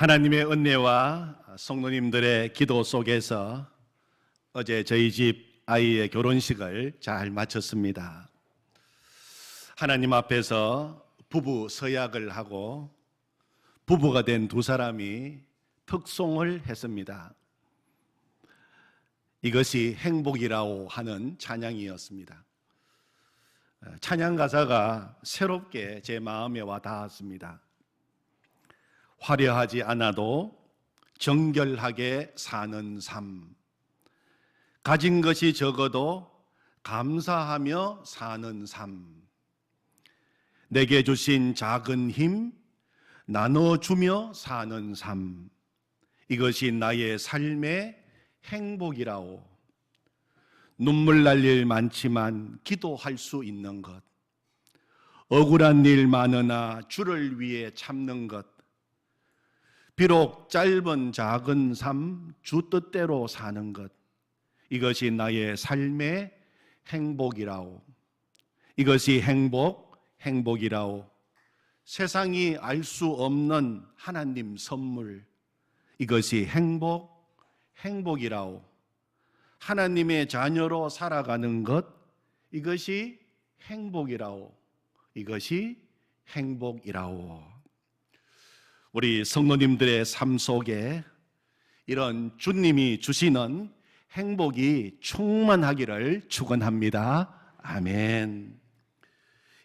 하나님의 은혜와 성도님들의 기도 속에서 어제 저희 집 아이의 결혼식을 잘 마쳤습니다. 하나님 앞에서 부부 서약을 하고 부부가 된 두 사람이 특송을 했습니다. 이것이 행복이라고 하는 찬양이었습니다. 찬양 가사가 새롭게 제 마음에 와 닿았습니다. 화려하지 않아도 정결하게 사는 삶, 가진 것이 적어도 감사하며 사는 삶, 내게 주신 작은 힘 나눠주며 사는 삶, 이것이 나의 삶의 행복이라오. 눈물 날 일 많지만 기도할 수 있는 것, 억울한 일 많으나 주를 위해 참는 것, 비록 짧은 작은 삶 주 뜻대로 사는 것, 이것이 나의 삶의 행복이라오. 이것이 행복이라오. 세상이 알 수 없는 하나님 선물, 이것이 행복이라오. 하나님의 자녀로 살아가는 것, 이것이 행복이라오. 이것이 행복이라오. 우리 성도님들의 삶 속에 이런 주님이 주시는 행복이 충만하기를 축원합니다. 아멘.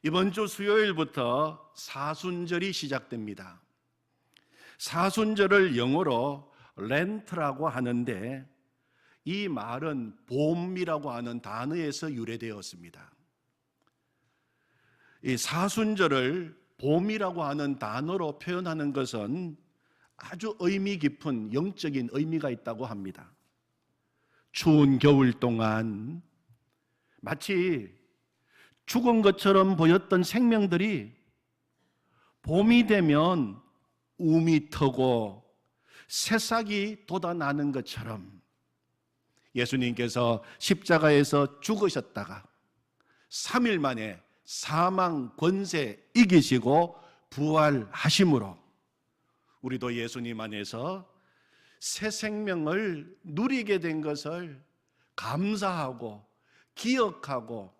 이번 주 수요일부터 사순절이 시작됩니다. 사순절을 영어로 렌트라고 하는데 이 말은 봄이라고 하는 단어에서 유래되었습니다. 이 사순절을 봄이라고 하는 단어로 표현하는 것은 아주 의미 깊은 영적인 의미가 있다고 합니다. 추운 겨울 동안 마치 죽은 것처럼 보였던 생명들이 봄이 되면 움이 트고 새싹이 돋아나는 것처럼 예수님께서 십자가에서 죽으셨다가 3일 만에 사망 권세 이기시고 부활하심으로 우리도 예수님 안에서 새 생명을 누리게 된 것을 감사하고 기억하고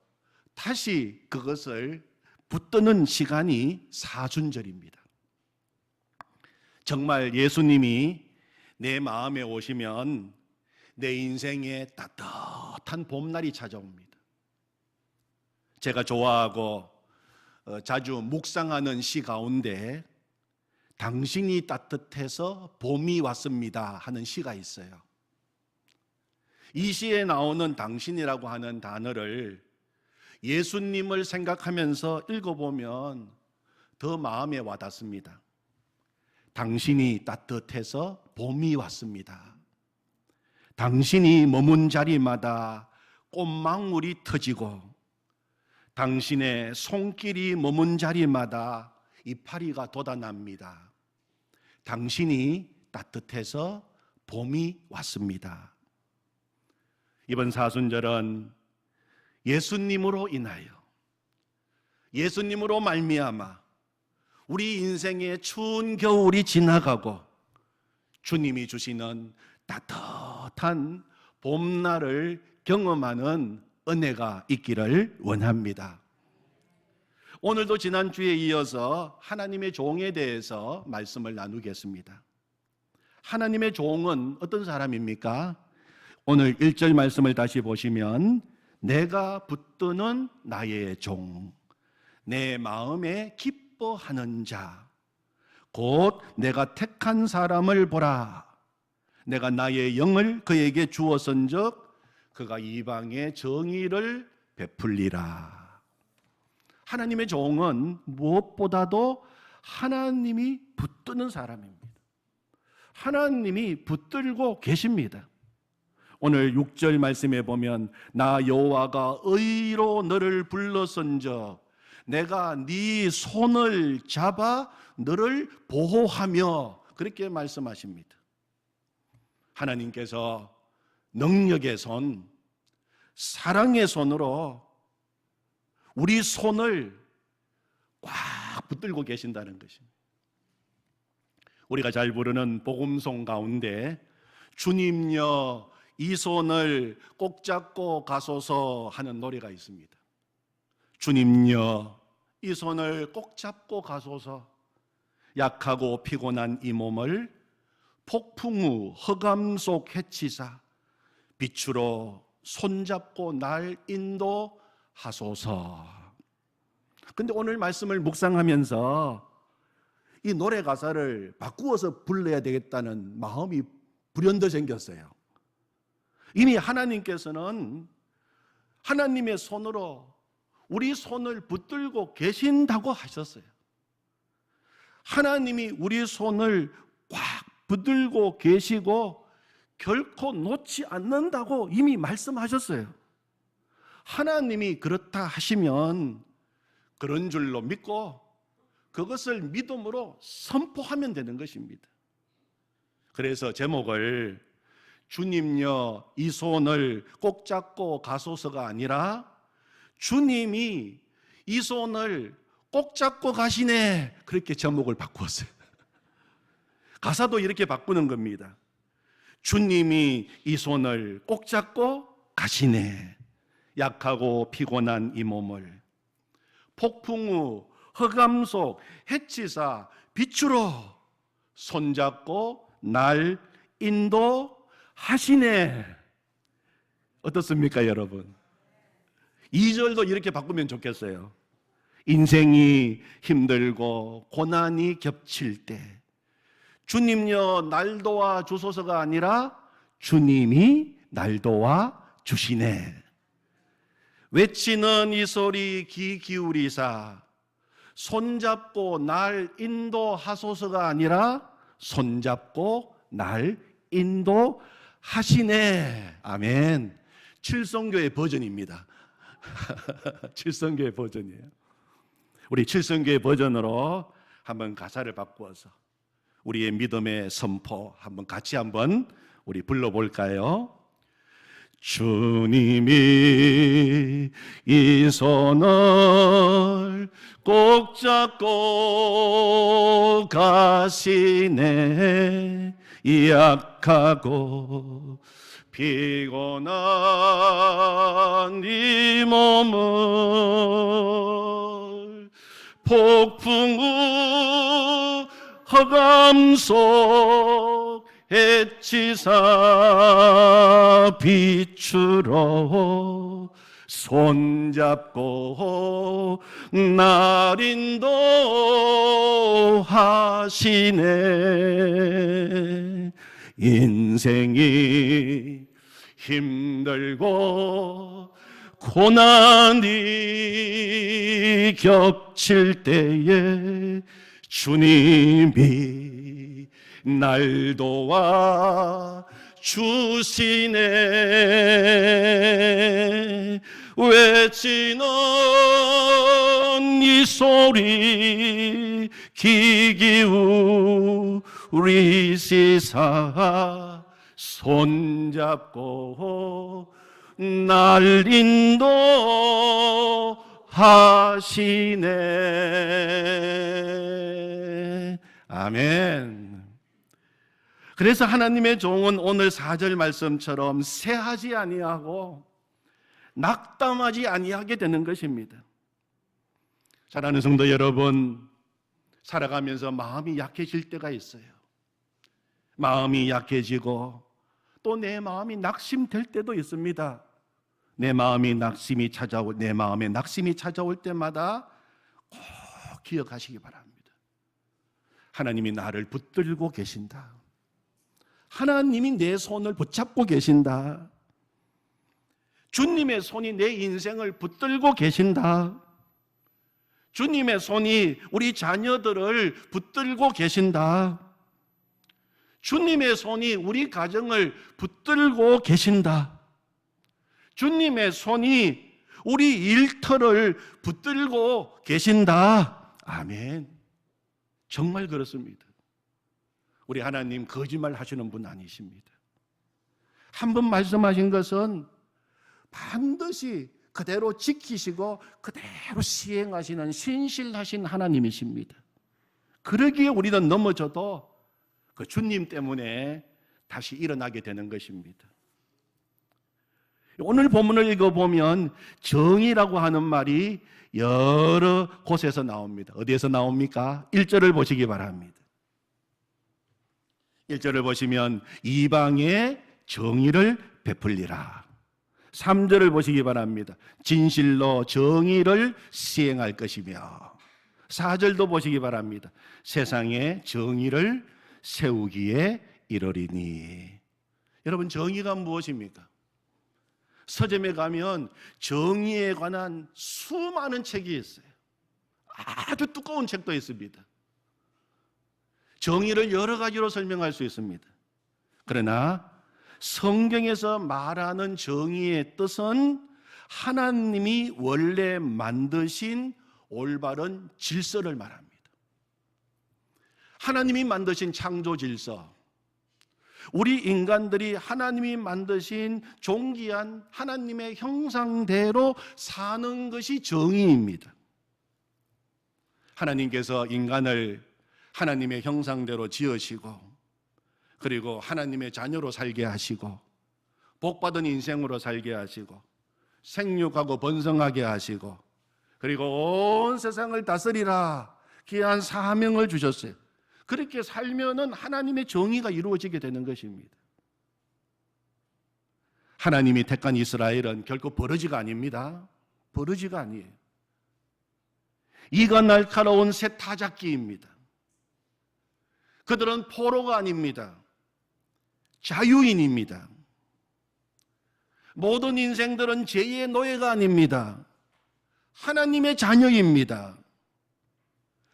다시 그것을 붙드는 시간이 사순절입니다. 정말 예수님이 내 마음에 오시면 내 인생에 따뜻한 봄날이 찾아옵니다. 제가 좋아하고 자주 묵상하는 시 가운데 당신이 따뜻해서 봄이 왔습니다 하는 시가 있어요. 이 시에 나오는 당신이라고 하는 단어를 예수님을 생각하면서 읽어보면 더 마음에 와닿습니다. 당신이 따뜻해서 봄이 왔습니다. 당신이 머문 자리마다 꽃망울이 터지고 당신의 손길이 머문 자리마다 이파리가 돋아납니다. 당신이 따뜻해서 봄이 왔습니다. 이번 사순절은 예수님으로 인하여 예수님으로 말미암아 우리 인생의 추운 겨울이 지나가고 주님이 주시는 따뜻한 봄날을 경험하는 은혜가 있기를 원합니다. 오늘도 지난주에 이어서 하나님의 종에 대해서 말씀을 나누겠습니다. 하나님의 종은 어떤 사람입니까? 오늘 1절 말씀을 다시 보시면 내가 붙드는 나의 종, 내 마음에 기뻐하는 자, 곧 내가 택한 사람을 보라. 내가 나의 영을 그에게 주었은즉 그가 이방의 정의를 베풀리라. 하나님의 종은 무엇보다도 하나님이 붙드는 사람입니다. 하나님이 붙들고 계십니다. 오늘 6절 말씀에 보면 나 여호와가 의로 너를 불렀은즉 내가 네 손을 잡아 너를 보호하며 그렇게 말씀하십니다. 하나님께서 능력의 손, 사랑의 손으로 우리 손을 꽉 붙들고 계신다는 것입니다. 우리가 잘 부르는 복음송 가운데 주님여 이 손을 꼭 잡고 가소서 하는 노래가 있습니다. 주님여 이 손을 꼭 잡고 가소서. 약하고 피곤한 이 몸을 폭풍 후 흑암 속 해치사 빛으로 손잡고 날 인도하소서. 근데 오늘 말씀을 묵상하면서 이 노래 가사를 바꾸어서 불러야 되겠다는 마음이 불현듯 생겼어요. 이미 하나님께서는 하나님의 손으로 우리 손을 붙들고 계신다고 하셨어요. 하나님이 우리 손을 꽉 붙들고 계시고 결코 놓지 않는다고 이미 말씀하셨어요. 하나님이 그렇다 하시면 그런 줄로 믿고 그것을 믿음으로 선포하면 되는 것입니다. 그래서 제목을 주님여 이 손을 꼭 잡고 가소서가 아니라 주님이 이 손을 꼭 잡고 가시네, 그렇게 제목을 바꾸었어요. 가사도 이렇게 바꾸는 겁니다. 주님이 이 손을 꼭 잡고 가시네. 약하고 피곤한 이 몸을 폭풍 후 흑암 속 해치사 빛으로 손잡고 날 인도하시네. 어떻습니까, 여러분? 2절도 이렇게 바꾸면 좋겠어요. 인생이 힘들고 고난이 겹칠 때 주님여 날 도와 주소서가 아니라 주님이 날 도와 주시네. 외치는 이 소리 귀 기울이사 손잡고 날 인도하소서가 아니라 손잡고 날 인도하시네. 아멘. 칠성교회 버전입니다. 칠성교회 버전이에요. 우리 칠성교회 버전으로 한번 가사를 바꾸어서 우리의 믿음의 선포 한번 같이 한번 우리 불러볼까요? 주님이 이 손을 꼭 잡고 가시네. 약하고 피곤한 이 몸을 폭풍 후 흑암 속 해치사 빛으로 손잡고 날 인도하시네. 인생이 힘들고 고난이 겹칠 때에 주님이 날 도와 주시네. 외치는 이 소리 귀 기울이시사 손잡고 날 인도하시네. 아멘. 그래서 하나님의 종은 오늘 4절 말씀처럼 새하지 아니하고 낙담하지 아니하게 되는 것입니다. 사랑하는 성도 여러분, 살아가면서 마음이 약해질 때가 있어요. 마음이 약해지고 또 내 마음이 낙심될 때도 있습니다. 내 마음에 낙심이 찾아올 때마다 꼭 기억하시기 바랍니다. 하나님이 나를 붙들고 계신다. 하나님이 내 손을 붙잡고 계신다. 주님의 손이 내 인생을 붙들고 계신다. 주님의 손이 우리 자녀들을 붙들고 계신다. 주님의 손이 우리 가정을 붙들고 계신다. 주님의 손이 우리 일터를 붙들고 계신다. 아멘. 정말 그렇습니다. 우리 하나님 거짓말 하시는 분 아니십니다. 한 번 말씀하신 것은 반드시 그대로 지키시고 그대로 시행하시는 신실하신 하나님이십니다. 그러기에 우리는 넘어져도 그 주님 때문에 다시 일어나게 되는 것입니다. 오늘 본문을 읽어보면 정의라고 하는 말이 여러 곳에서 나옵니다. 어디에서 나옵니까? 1절을 보시기 바랍니다. 1절을 보시면 이방에 정의를 베풀리라. 3절을 보시기 바랍니다. 진실로 정의를 시행할 것이며, 4절도 보시기 바랍니다. 세상에 정의를 세우기에 이르리니. 여러분, 정의가 무엇입니까? 서점에 가면 정의에 관한 수많은 책이 있어요. 아주 두꺼운 책도 있습니다. 정의를 여러 가지로 설명할 수 있습니다. 그러나 성경에서 말하는 정의의 뜻은 하나님이 원래 만드신 올바른 질서를 말합니다. 하나님이 만드신 창조 질서, 우리 인간들이 하나님이 만드신 존귀한 하나님의 형상대로 사는 것이 정의입니다. 하나님께서 인간을 하나님의 형상대로 지으시고, 그리고 하나님의 자녀로 살게 하시고, 복받은 인생으로 살게 하시고, 생육하고 번성하게 하시고, 그리고 온 세상을 다스리라 귀한 사명을 주셨어요. 그렇게 살면은 하나님의 정의가 이루어지게 되는 것입니다. 하나님이 택한 이스라엘은 결코 버러지가 아닙니다. 버러지가 아니에요. 이가 날카로운 새 타작기입니다. 그들은 포로가 아닙니다. 자유인입니다. 모든 인생들은 죄의 노예가 아닙니다. 하나님의 자녀입니다.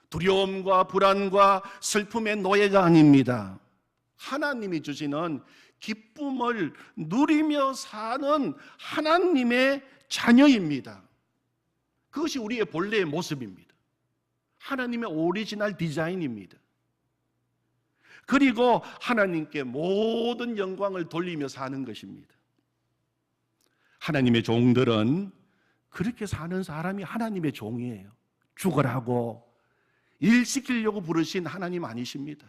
두려움과 불안과 슬픔의 노예가 아닙니다. 하나님이 주시는 기쁨을 누리며 사는 하나님의 자녀입니다. 그것이 우리의 본래의 모습입니다. 하나님의 오리지널 디자인입니다. 그리고 하나님께 모든 영광을 돌리며 사는 것입니다. 하나님의 종들은 그렇게 사는 사람이 하나님의 종이에요. 죽으라고 일 시키려고 부르신 하나님 아니십니다.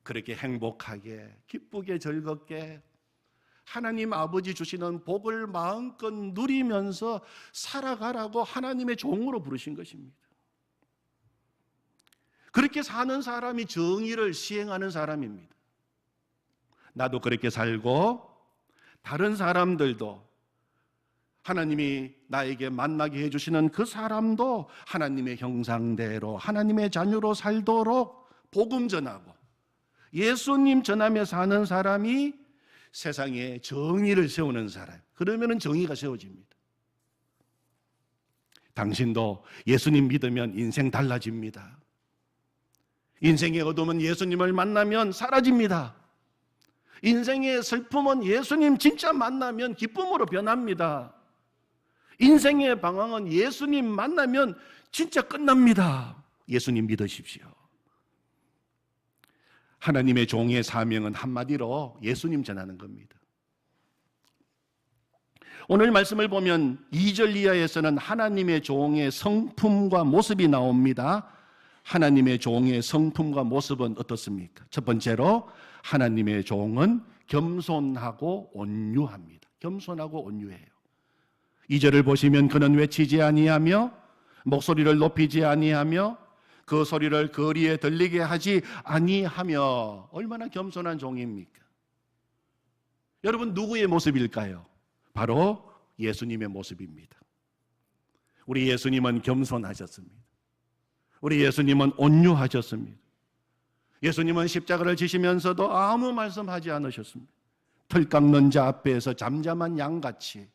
그렇게 행복하게 기쁘게 즐겁게 하나님 아버지 주시는 복을 마음껏 누리면서 살아가라고 하나님의 종으로 부르신 것입니다. 그렇게 사는 사람이 정의를 시행하는 사람입니다. 나도 그렇게 살고 다른 사람들도 하나님이 나에게 만나게 해주시는 그 사람도 하나님의 형상대로 하나님의 자녀로 살도록 복음 전하고 예수님 전하며 사는 사람이 세상에 정의를 세우는 사람. 그러면 정의가 세워집니다. 당신도 예수님 믿으면 인생 달라집니다. 인생의 어둠은 예수님을 만나면 사라집니다. 인생의 슬픔은 예수님 진짜 만나면 기쁨으로 변합니다. 인생의 방황은 예수님 만나면 진짜 끝납니다. 예수님 믿으십시오. 하나님의 종의 사명은 한마디로 예수님 전하는 겁니다. 오늘 말씀을 보면 2절 이하에서는 하나님의 종의 성품과 모습이 나옵니다. 하나님의 종의 성품과 모습은 어떻습니까? 첫 번째로 하나님의 종은 겸손하고 온유합니다. 겸손하고 온유해요. 2절을 보시면 그는 외치지 아니하며 목소리를 높이지 아니하며 그 소리를 거리에 들리게 하지 아니하며. 얼마나 겸손한 종입니까? 여러분, 누구의 모습일까요? 바로 예수님의 모습입니다. 우리 예수님은 겸손하셨습니다. 우리 예수님은 온유하셨습니다. 예수님은 십자가를 지시면서도 아무 말씀하지 않으셨습니다. 털 깎는 자 앞에서 잠잠한 양같이,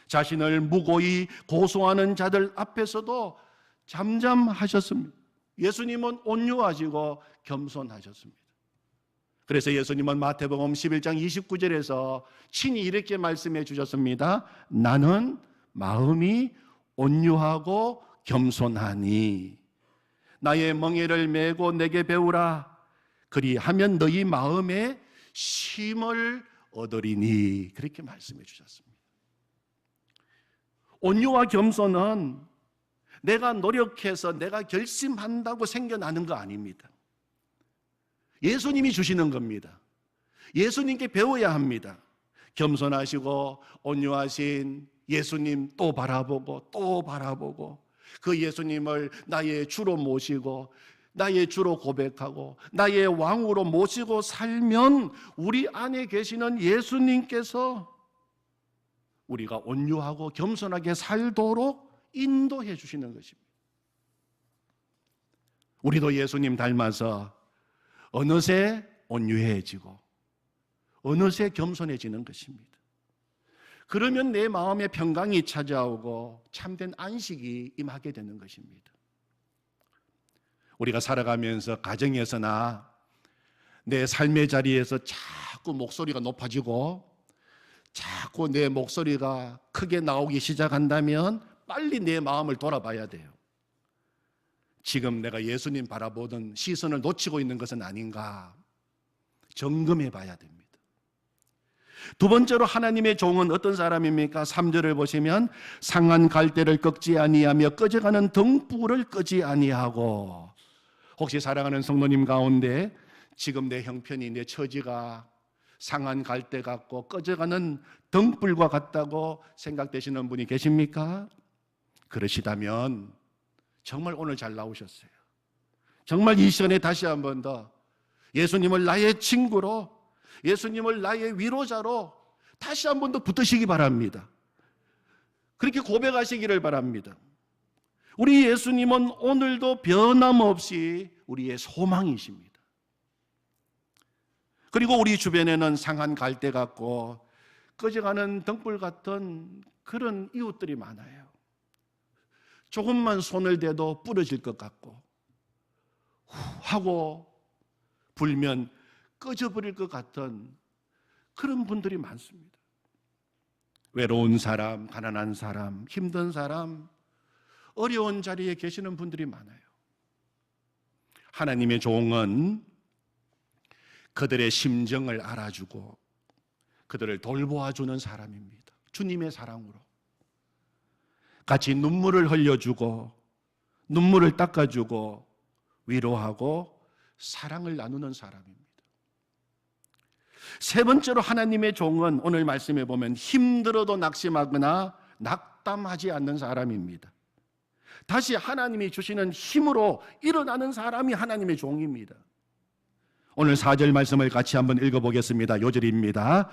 자신을 무고히 고소하는 자들 앞에서도 잠잠하셨습니다. 예수님은 온유하시고 겸손하셨습니다. 그래서 예수님은 마태복음 11장 29절에서 친히 이렇게 말씀해 주셨습니다. 나는 마음이 온유하고 겸손하니 나의 멍에를 메고 내게 배우라. 그리하면 너희 마음에 쉼을 얻으리니. 그렇게 말씀해 주셨습니다. 온유와 겸손은 내가 노력해서 내가 결심한다고 생겨나는 거 아닙니다. 예수님이 주시는 겁니다. 예수님께 배워야 합니다. 겸손하시고 온유하신 예수님 또 바라보고 또 바라보고 그 예수님을 나의 주로 모시고 나의 주로 고백하고 나의 왕으로 모시고 살면 우리 안에 계시는 예수님께서 우리가 온유하고 겸손하게 살도록 인도해 주시는 것입니다. 우리도 예수님 닮아서 어느새 온유해지고 어느새 겸손해지는 것입니다. 그러면 내 마음에 평강이 찾아오고 참된 안식이 임하게 되는 것입니다. 우리가 살아가면서 가정에서나 내 삶의 자리에서 자꾸 목소리가 높아지고 자꾸 내 목소리가 크게 나오기 시작한다면 빨리 내 마음을 돌아봐야 돼요. 지금 내가 예수님 바라보던 시선을 놓치고 있는 것은 아닌가 점검해 봐야 됩니다. 두 번째로 하나님의 종은 어떤 사람입니까? 3절을 보시면 상한 갈대를 꺾지 아니하며 꺼져가는 등불을 끄지 아니하고. 혹시 사랑하는 성도님 가운데 지금 내 형편이, 내 처지가 상한 갈대 같고 꺼져가는 등불과 같다고 생각되시는 분이 계십니까? 그러시다면 정말 오늘 잘 나오셨어요. 정말 이 시간에 다시 한 번 더 예수님을 나의 친구로, 예수님을 나의 위로자로 다시 한 번 더 붙드시기 바랍니다. 그렇게 고백하시기를 바랍니다. 우리 예수님은 오늘도 변함없이 우리의 소망이십니다. 그리고 우리 주변에는 상한 갈대 같고 꺼져가는 등불 같은 그런 이웃들이 많아요. 조금만 손을 대도 부러질 것 같고 하고 불면 꺼져버릴 것 같은 그런 분들이 많습니다. 외로운 사람, 가난한 사람, 힘든 사람, 어려운 자리에 계시는 분들이 많아요. 하나님의 종은 그들의 심정을 알아주고 그들을 돌보아주는 사람입니다. 주님의 사랑으로 같이 눈물을 흘려주고 눈물을 닦아주고 위로하고 사랑을 나누는 사람입니다. 세 번째로 하나님의 종은 오늘 말씀해 보면 힘들어도 낙심하거나 낙담하지 않는 사람입니다. 다시 하나님이 주시는 힘으로 일어나는 사람이 하나님의 종입니다. 오늘 4절 말씀을 같이 한번 읽어보겠습니다. 요절입니다.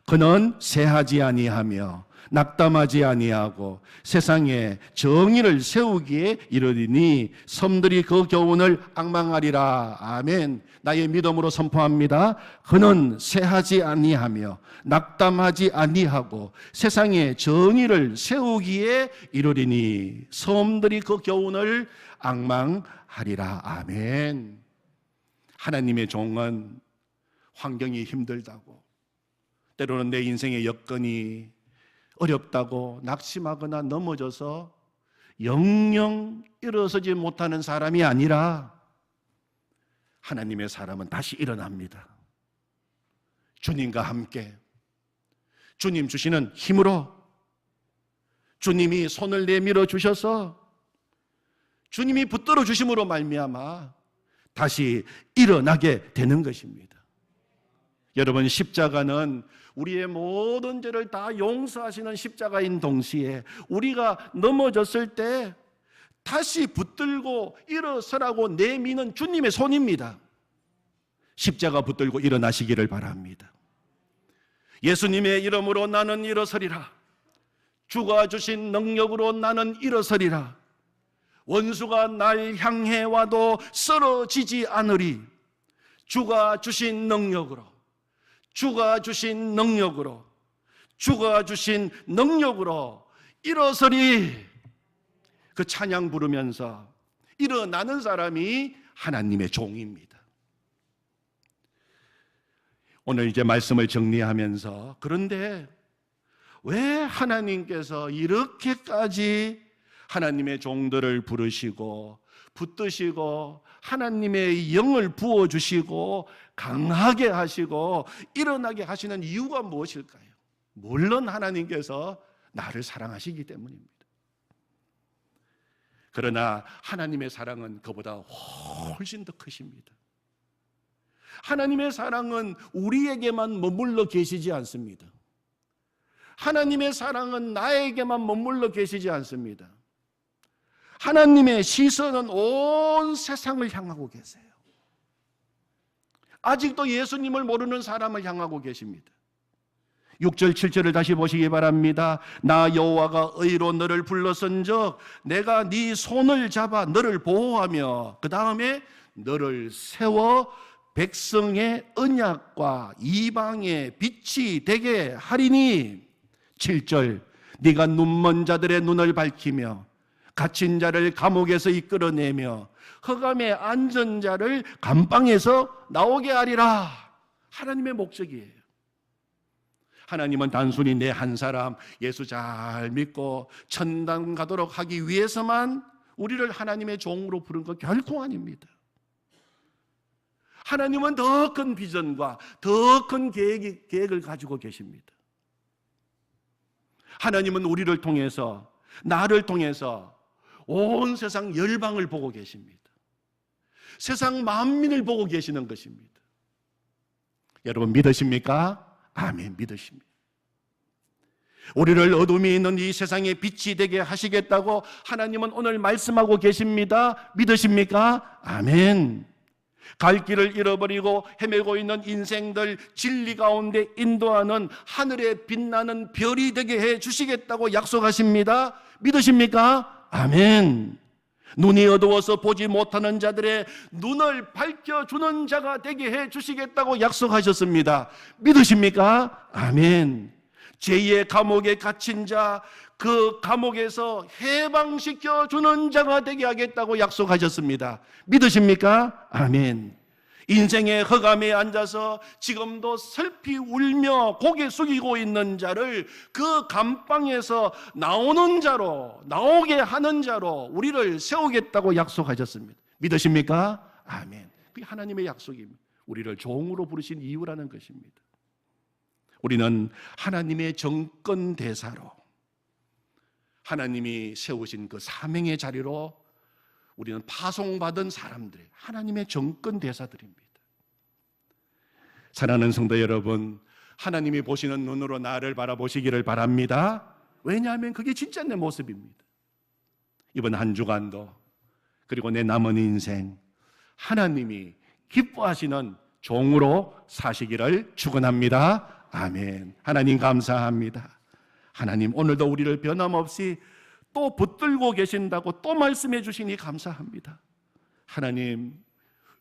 그는 새하지 아니하며 낙담하지 아니하고 세상에 정의를 세우기에 이르리니 섬들이 그 교훈을 앙망하리라. 아멘. 나의 믿음으로 선포합니다. 그는 새하지 아니하며 낙담하지 아니하고 세상에 정의를 세우기에 이르리니 섬들이 그 교훈을 앙망하리라. 아멘. 하나님의 종은 환경이 힘들다고, 때로는 내 인생의 여건이 어렵다고 낙심하거나 넘어져서 영영 일어서지 못하는 사람이 아니라 하나님의 사람은 다시 일어납니다. 주님과 함께 주님 주시는 힘으로 주님이 손을 내밀어 주셔서 주님이 붙들어 주심으로 말미암아 다시 일어나게 되는 것입니다. 여러분, 십자가는 우리의 모든 죄를 다 용서하시는 십자가인 동시에 우리가 넘어졌을 때 다시 붙들고 일어서라고 내미는 주님의 손입니다. 십자가 붙들고 일어나시기를 바랍니다. 예수님의 이름으로 나는 일어서리라. 주가 주신 능력으로 나는 일어서리라. 원수가 날 향해 와도 쓰러지지 않으리. 주가 주신 능력으로, 주가 주신 능력으로, 주가 주신 능력으로 일어서리. 그 찬양 부르면서 일어나는 사람이 하나님의 종입니다. 오늘 이제 말씀을 정리하면서, 그런데 왜 하나님께서 이렇게까지 하나님의 종들을 부르시고 붙드시고 하나님의 영을 부어주시고 강하게 하시고 일어나게 하시는 이유가 무엇일까요? 물론 하나님께서 나를 사랑하시기 때문입니다. 그러나 하나님의 사랑은 그보다 훨씬 더 크십니다. 하나님의 사랑은 우리에게만 머물러 계시지 않습니다. 하나님의 사랑은 나에게만 머물러 계시지 않습니다. 하나님의 시선은 온 세상을 향하고 계세요. 아직도 예수님을 모르는 사람을 향하고 계십니다. 6절 7절을 다시 보시기 바랍니다. 나 여호와가 의로 너를 불렀은즉 내가 네 손을 잡아 너를 보호하며 그 다음에 너를 세워 백성의 언약과 이방의 빛이 되게 하리니. 7절 네가 눈먼 자들의 눈을 밝히며 갇힌 자를 감옥에서 이끌어내며 흑암에 앉은 자를 감방에서 나오게 하리라. 하나님의 목적이에요. 하나님은 단순히 내 한 사람 예수 잘 믿고 천당 가도록 하기 위해서만 우리를 하나님의 종으로 부른 것 결코 아닙니다. 하나님은 더 큰 비전과 더 큰 계획을 가지고 계십니다. 하나님은 우리를 통해서, 나를 통해서 온 세상 열방을 보고 계십니다. 세상 만민을 보고 계시는 것입니다. 여러분 믿으십니까? 아멘, 믿으십니다. 우리를 어둠이 있는 이 세상에 빛이 되게 하시겠다고 하나님은 오늘 말씀하고 계십니다. 믿으십니까? 아멘. 갈 길을 잃어버리고 헤매고 있는 인생들 진리 가운데 인도하는 하늘에 빛나는 별이 되게 해 주시겠다고 약속하십니다. 믿으십니까? 아멘. 눈이 어두워서 보지 못하는 자들의 눈을 밝혀주는 자가 되게 해 주시겠다고 약속하셨습니다. 믿으십니까? 아멘. 제2의 감옥에 갇힌 자, 그 감옥에서 해방시켜 주는 자가 되게 하겠다고 약속하셨습니다. 믿으십니까? 아멘. 인생의 흑암에 앉아서 지금도 슬피 울며 고개 숙이고 있는 자를 그 감방에서 나오는 자로, 나오게 하는 자로 우리를 세우겠다고 약속하셨습니다. 믿으십니까? 아멘. 그게 하나님의 약속입니다. 우리를 종으로 부르신 이유라는 것입니다. 우리는 하나님의 정권 대사로, 하나님이 세우신 그 사명의 자리로 우리는 파송받은 사람들이 하나님의 정권 대사들입니다. 사랑하는 성도 여러분, 하나님이 보시는 눈으로 나를 바라보시기를 바랍니다. 왜냐하면 그게 진짜 내 모습입니다. 이번 한 주간도 그리고 내 남은 인생 하나님이 기뻐하시는 종으로 사시기를 축원합니다. 아멘. 하나님 감사합니다. 하나님 오늘도 우리를 변함없이 또 붙들고 계신다고 또 말씀해 주시니 감사합니다. 하나님,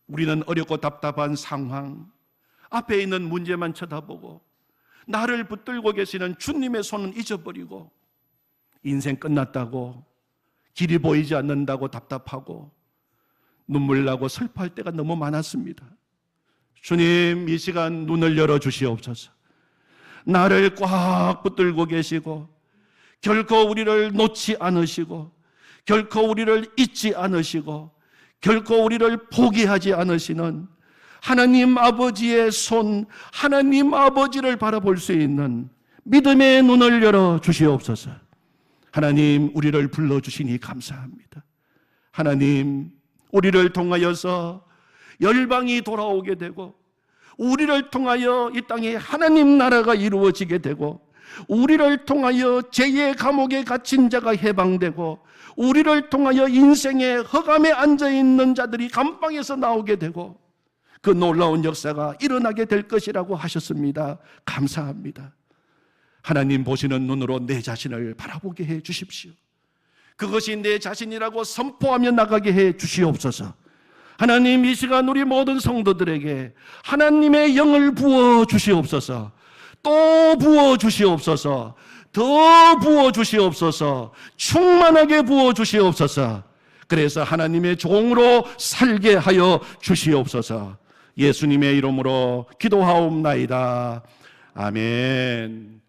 우리는 어렵고 답답한 상황, 앞에 있는 문제만 쳐다보고 나를 붙들고 계시는 주님의 손은 잊어버리고 인생 끝났다고, 길이 보이지 않는다고 답답하고 눈물 나고 슬퍼할 때가 너무 많았습니다. 주님, 이 시간 눈을 열어 주시옵소서. 나를 꽉 붙들고 계시고 결코 우리를 놓지 않으시고 결코 우리를 잊지 않으시고 결코 우리를 포기하지 않으시는 하나님 아버지의 손, 하나님 아버지를 바라볼 수 있는 믿음의 눈을 열어 주시옵소서. 하나님, 우리를 불러주시니 감사합니다. 하나님, 우리를 통하여서 열방이 돌아오게 되고 우리를 통하여 이 땅에 하나님 나라가 이루어지게 되고 우리를 통하여 죄의 감옥에 갇힌 자가 해방되고 우리를 통하여 인생의 흑암에 앉아있는 자들이 감방에서 나오게 되고 그 놀라운 역사가 일어나게 될 것이라고 하셨습니다. 감사합니다. 하나님 보시는 눈으로 내 자신을 바라보게 해 주십시오. 그것이 내 자신이라고 선포하며 나가게 해 주시옵소서. 하나님, 이 시간 우리 모든 성도들에게 하나님의 영을 부어 주시옵소서. 또 부어 주시옵소서. 더 부어 주시옵소서. 충만하게 부어 주시옵소서. 그래서 하나님의 종으로 살게 하여 주시옵소서. 예수님의 이름으로 기도하옵나이다. 아멘.